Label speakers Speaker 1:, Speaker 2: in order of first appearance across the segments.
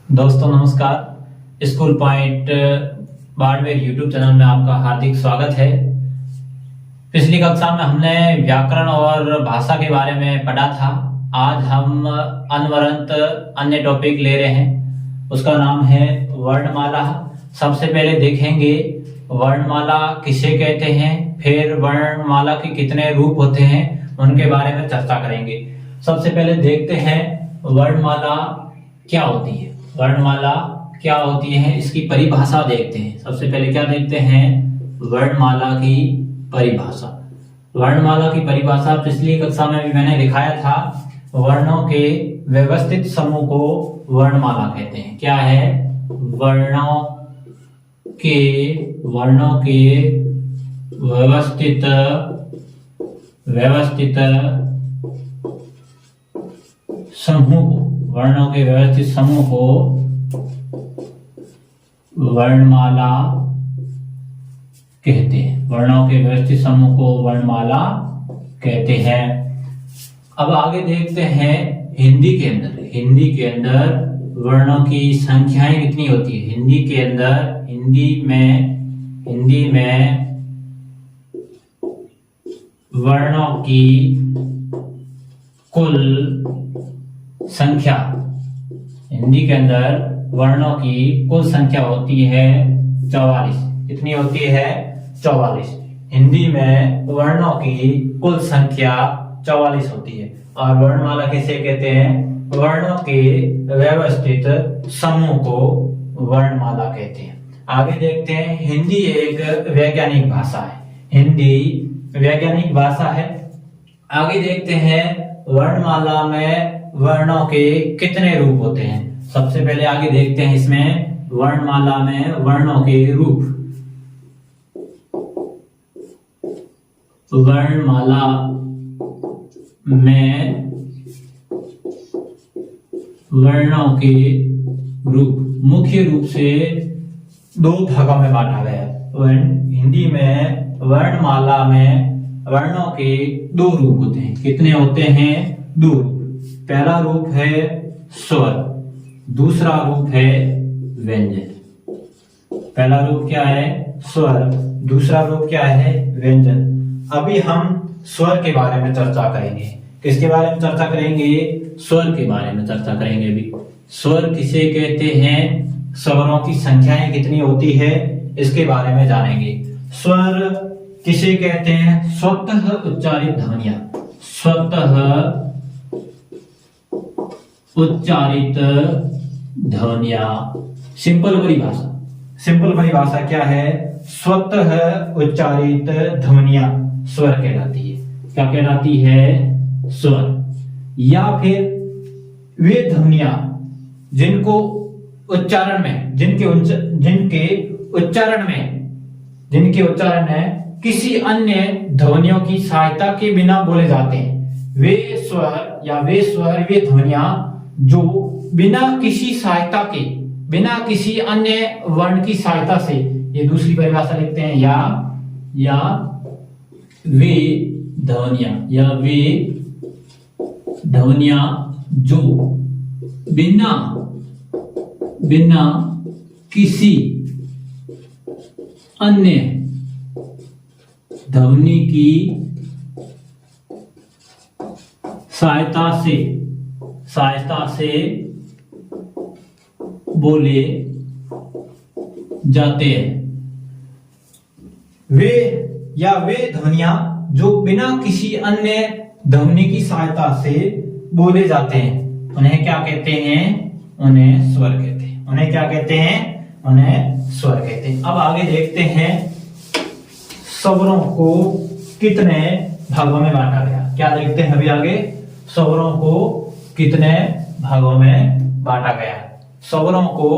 Speaker 1: दोस्तों नमस्कार। School point Barmer YouTube channel में आपका हार्दिक स्वागत है। पिछली कक्षा में हमने व्याकरण और भाषा के बारे में पढ़ा था। आज हम अनवरत अन्य टॉपिक ले रहे हैं, उसका नाम है वर्णमाला। सबसे पहले देखेंगे वर्णमाला किसे कहते हैं, फिर वर्णमाला के कितने रूप होते हैं उनके बारे में चर्चा करेंगे। सबसे पहले देखते हैं वर्णमाला क्या होती है। वर्णमाला क्या होती है इसकी परिभाषा देखते हैं। सबसे पहले क्या देखते हैं, वर्णमाला की परिभाषा। वर्णमाला की परिभाषा पिछली कक्षा में भी मैंने दिखाया था। वर्णों के व्यवस्थित समूह को वर्णमाला कहते हैं। क्या है, वर्णों के व्यवस्थित समूह को, वर्णों के व्यवस्थित समूह को वर्णमाला कहते हैं। वर्णों के व्यवस्थित समूह को वर्णमाला कहते हैं। अब आगे देखते हैं हिंदी के अंदर वर्णों की संख्याएं कितनी होती है। हिंदी में वर्णों की कुल संख्या, हिंदी के अंदर वर्णों की कुल संख्या होती है 44। कितनी होती है, 44। हिंदी में वर्णों की कुल संख्या 44 होती है। और वर्णमाला किसे कहते हैं, वर्णों के व्यवस्थित समूह को वर्णमाला कहते हैं। आगे देखते हैं, हिंदी एक वैज्ञानिक भाषा है। आगे देखते हैं वर्णमाला में वर्णों के कितने रूप होते हैं। सबसे पहले आगे देखते हैं इसमें वर्णमाला में वर्णों के रूप। वर्णमाला में वर्णों के रूप मुख्य रूप से दो भागों में बांटा गया है। हिंदी में वर्णमाला में वर्णों के दो रूप होते हैं। कितने होते हैं, दो रूप। पहला रूप है स्वर, दूसरा रूप है व्यंजन। पहला रूप क्या है, स्वर, दूसरा रूप क्या है, व्यंजन। अभी हम स्वर के बारे में चर्चा करेंगे। किसके बारे में चर्चा करेंगे, स्वर के बारे में चर्चा करेंगे। अभी स्वर किसे कहते हैं, स्वरों की संख्याएं कितनी होती है इसके बारे में जानेंगे। स्वर किसे कहते हैं, स्वतः उच्चारित ध्वनियां। स्वतः उच्चारित ध्वनियां। सिंपल परिभाषा क्या है, स्वतः उच्चारित ध्वनियां स्वर कहलाती है। क्या कहलाती है, स्वर। या फिर वे ध्वनियां जिनको उच्चारण में, जिनके उच्चारण में किसी अन्य ध्वनियों की सहायता के बिना बोले जाते हैं। वे ध्वनियां जो बिना किसी अन्य वर्ण की सहायता से, ये दूसरी परिभाषा लिखते हैं, या वे ध्वनियां जो बिना किसी अन्य ध्वनि की सहायता से बोले जाते हैं। वे ध्वनियां जो बिना किसी अन्य ध्वनि की सहायता से बोले जाते हैं, उन्हें क्या कहते हैं, उन्हें स्वर कहते हैं। उन्हें क्या कहते हैं, उन्हें स्वर कहते हैं। अब आगे देखते हैं स्वरों को कितने भागों में बांटा गया। क्या देखते हैं अभी आगे, स्वरों को कितने भागों में बांटा गया है। स्वरों को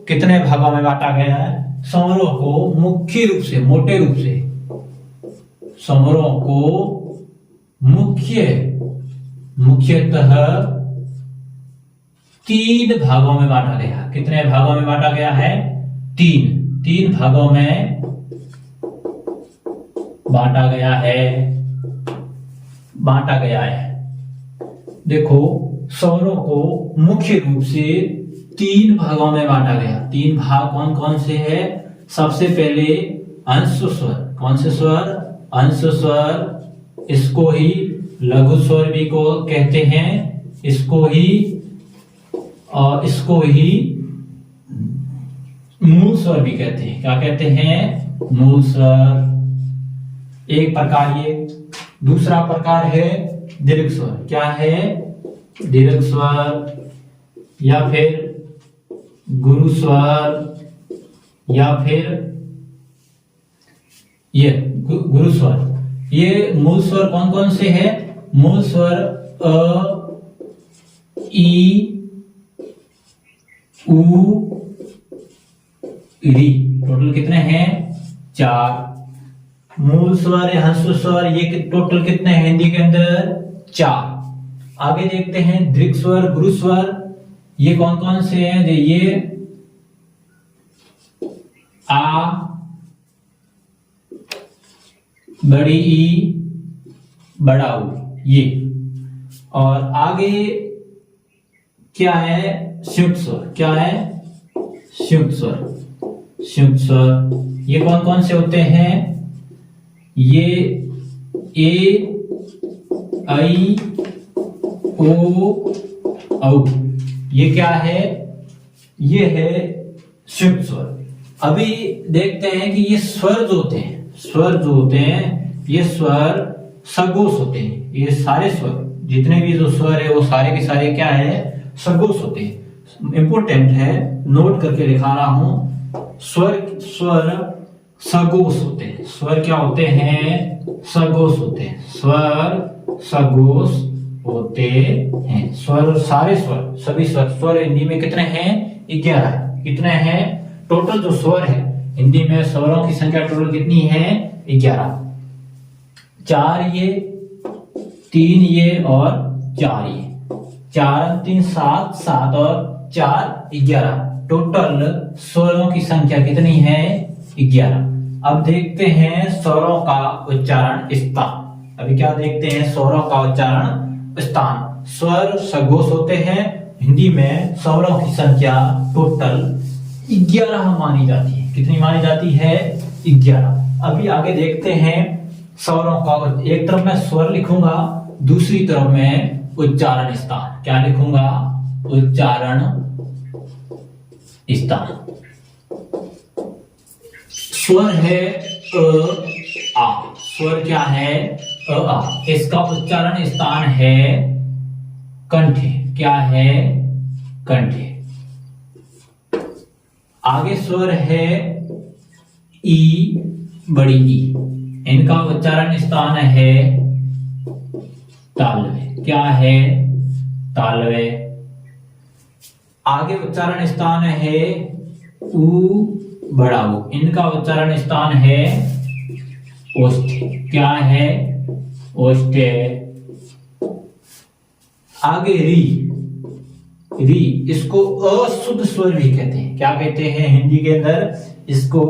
Speaker 1: कितने भागों में बांटा गया है, स्वरों को मुख्य रूप से, मोटे रूप से स्वरों को मुख्यतः 3 भागों में बांटा गया। कितने भागों में बांटा गया है, 3 भागों में बांटा गया है। देखो, स्वरों को मुख्य रूप से तीन भागों में बांटा गया। तीन भाग कौन कौन से है? सबसे पहले अंश स्वर। कौन से स्वर? अंश स्वर। इसको ही लघु स्वर भी को कहते हैं, इसको ही मूल स्वर भी कहते हैं। क्या कहते हैं? मूल स्वर। एक प्रकार ये। दूसरा प्रकार है दीर्घ स्वर। क्या है? दीर्घ स्वर या फिर गुरु स्वर या फिर ये गुरु स्वर। ये मूल स्वर कौन कौन से हैं? मूल स्वर अ, ई, उ, री। टोटल कितने हैं? 4 मूल स्वर है। हंस स्वर ये टोटल कितने हैं हिंदी के अंदर? 4। आगे देखते हैं दीर्घ स्वर, गुरु स्वर। ये कौन कौन से हैं? ये आ, बड़ी ई, बड़ा उ, ये। और आगे क्या है? संयुक्त स्वर। क्या है? संयुक्त स्वर। संयुक्त स्वर ये कौन कौन से होते हैं? ये ए, आई, ओ, औ। ये क्या है? ये है संयुक्त स्वर। अभी देखते हैं कि ये स्वर जो होते हैं, ये स्वर सगोष होते हैं। ये सारे स्वर, जितने भी जो स्वर है वो सारे के सारे क्या है? सगोष होते हैं। इंपॉर्टेंट है, नोट करके दिखा रहा हूं। स्वर सगोष होते हैं। स्वर क्या होते हैं? सगोष होते हैं। स्वर सगोष होते हैं। स्वर, सारे स्वर, सभी स्वर हिंदी में कितने हैं? 11। कितने हैं? टोटल जो स्वर है हिंदी में, स्वरों की संख्या टोटल कितनी है? 11। 4 ये, 3 ये और 4 ये। 4 3 7, 7 और 4 11। टोटल स्वरों की संख्या कितनी है? 11। अब देखते हैं स्वरों का उच्चारण स्थान। अभी क्या देखते हैं? स्वरों का उच्चारण स्थान। स्वर सगोष होते हैं। हिंदी में स्वरों की संख्या टोटल 11 मानी जाती है। कितनी मानी जाती है? 11। अभी आगे देखते हैं स्वरों का। एक तरफ मैं स्वर लिखूंगा, दूसरी तरफ मैं उच्चारण स्थान। क्या लिखूंगा? उच्चारण स्थान। स्वर है अ, आ। स्वर क्या है? अ, आ। इसका उच्चारण स्थान है कंठे। क्या है? कंठे। आगे स्वर है ई, बड़ी ई। इनका उच्चारण स्थान है तालवे। क्या है? तालवे। आगे उच्चारण स्थान है ऊ, बड़ा ऊ। इनका उच्चारण स्थान है ओष्ठे। क्या है? ओष्ठे। आगे री, री। इसको अशुद्ध स्वर भी कहते हैं। क्या कहते हैं हिंदी के अंदर? इसको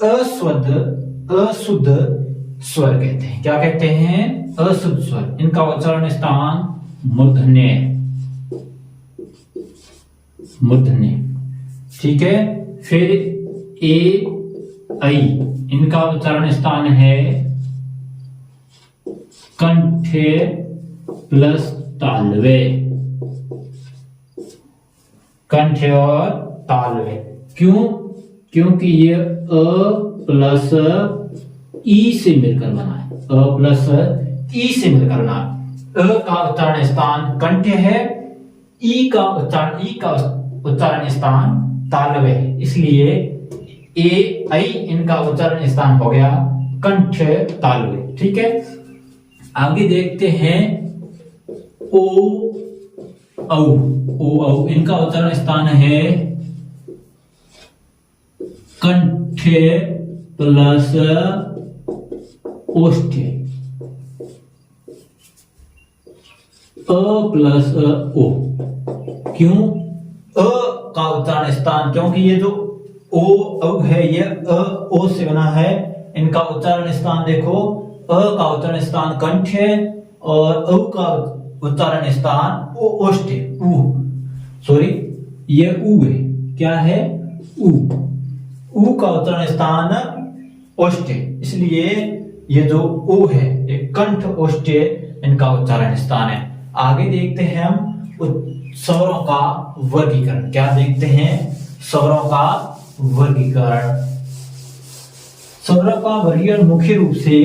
Speaker 1: अशुद्ध स्वर कहते हैं। क्या कहते हैं? अशुद्ध स्वर। इनका उच्चारण स्थान मूर्धन्य। मूर्धन्य। ठीक है। फिर ए, आई। इनका उच्चारण स्थान है कंठे प्लस तालवे। कंठे और तालवे। क्यों? क्योंकि ये अ प्लस ई से मिलकर बना है। अ प्लस ई से मिलकर बना है। अ का उच्चारण स्थान कंठे है, ई का उच्चारण स्थान तालवे है। इसलिए ए, आई इनका उच्चारण स्थान हो गया कंठ तालवे। ठीक है। आगे देखते हैं ओ, औ। ओ, औ। इनका उच्चारण स्थान है कंठे प्लस ओष्ठे। अ प्लस ओ। क्यों? अ का उच्चारण स्थान, क्योंकि ये जो ओ, औ है ये अ, ओ से बना है। इनका उच्चारण स्थान देखो, अ का उच्चारण स्थान कंठ है और औ का उच्चारण स्थान ओष्ठ, सॉरी ये ऊ है, क्या है? ऊ। ऊ का उच्चारण स्थान ओष्ठ है, इसलिए ये जो ऊ है ये कंठ ओष्ठ इनका उच्चारण स्थान है। आगे देखते हैं हम स्वरों का वर्गीकरण। क्या देखते हैं? स्वरों का वर्गीकरण। स्वरों का वर्गीकरण मुख्य रूप से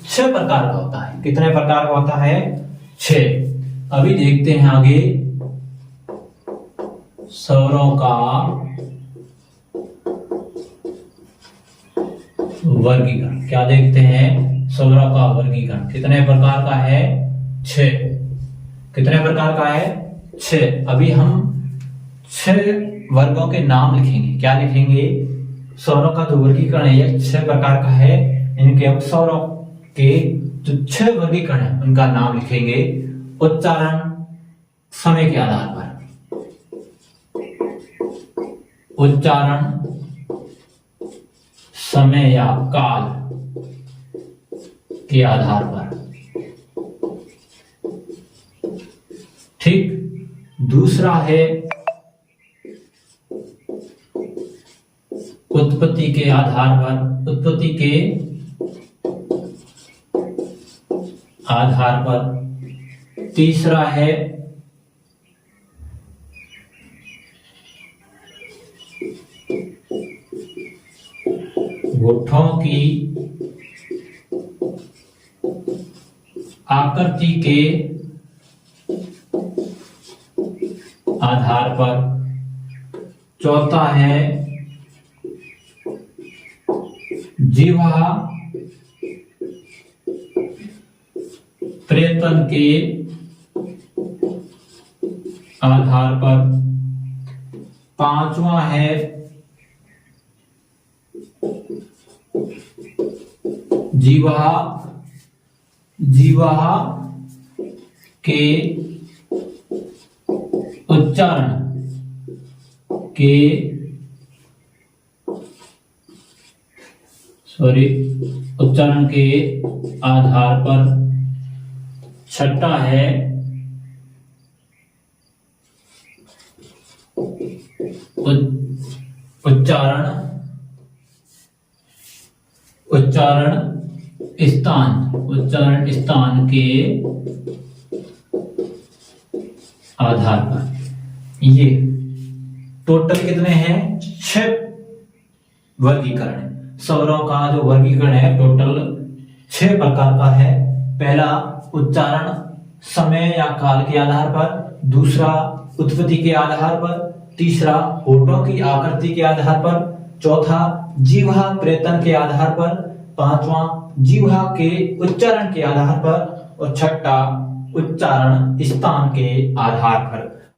Speaker 1: 6 प्रकार का होता है। कितने प्रकार का होता है? 6। अभी देखते हैं आगे स्वरों का वर्गीकरण। क्या देखते हैं? स्वरों का वर्गीकरण कितने प्रकार का है? 6। कितने प्रकार का है? 6। अभी हम 6 वर्गों के नाम लिखेंगे। क्या लिखेंगे? स्वरों का जो वर्गीकरण है ये 6 प्रकार का है। इनके हम स्वरों के जो 6 वर्गीकरण है उनका नाम लिखेंगे उच्चारण समय के आधार पर। उच्चारण समय या काल के आधार पर। ठीक। दूसरा है उत्पत्ति के आधार पर। उत्पत्ति के आधार पर। तीसरा है होठों की आकृति के आधार पर। चौथा है जीवा प्रयत्न के आधार पर। पांचवा है जीवा के उच्चारण के उच्चारण के आधार पर। छठा है उच्चारण स्थान के आधार पर। ये टोटल कितने हैं? 6 वर्गीकरण। स्वरों का जो वर्गीकरण है टोटल 6 प्रकार का है। पहला उच्चारण समय या काल के आधार पर। दूसरा उत्पत्ति के आधार पर। तीसरा होठों की आकृति के आधार पर। चौथा जीवा प्रयत्न के आधार पर। पांचवा जीवा के उच्चारण के आधार पर। और छठा उच्चारण स्थान के आधार पर।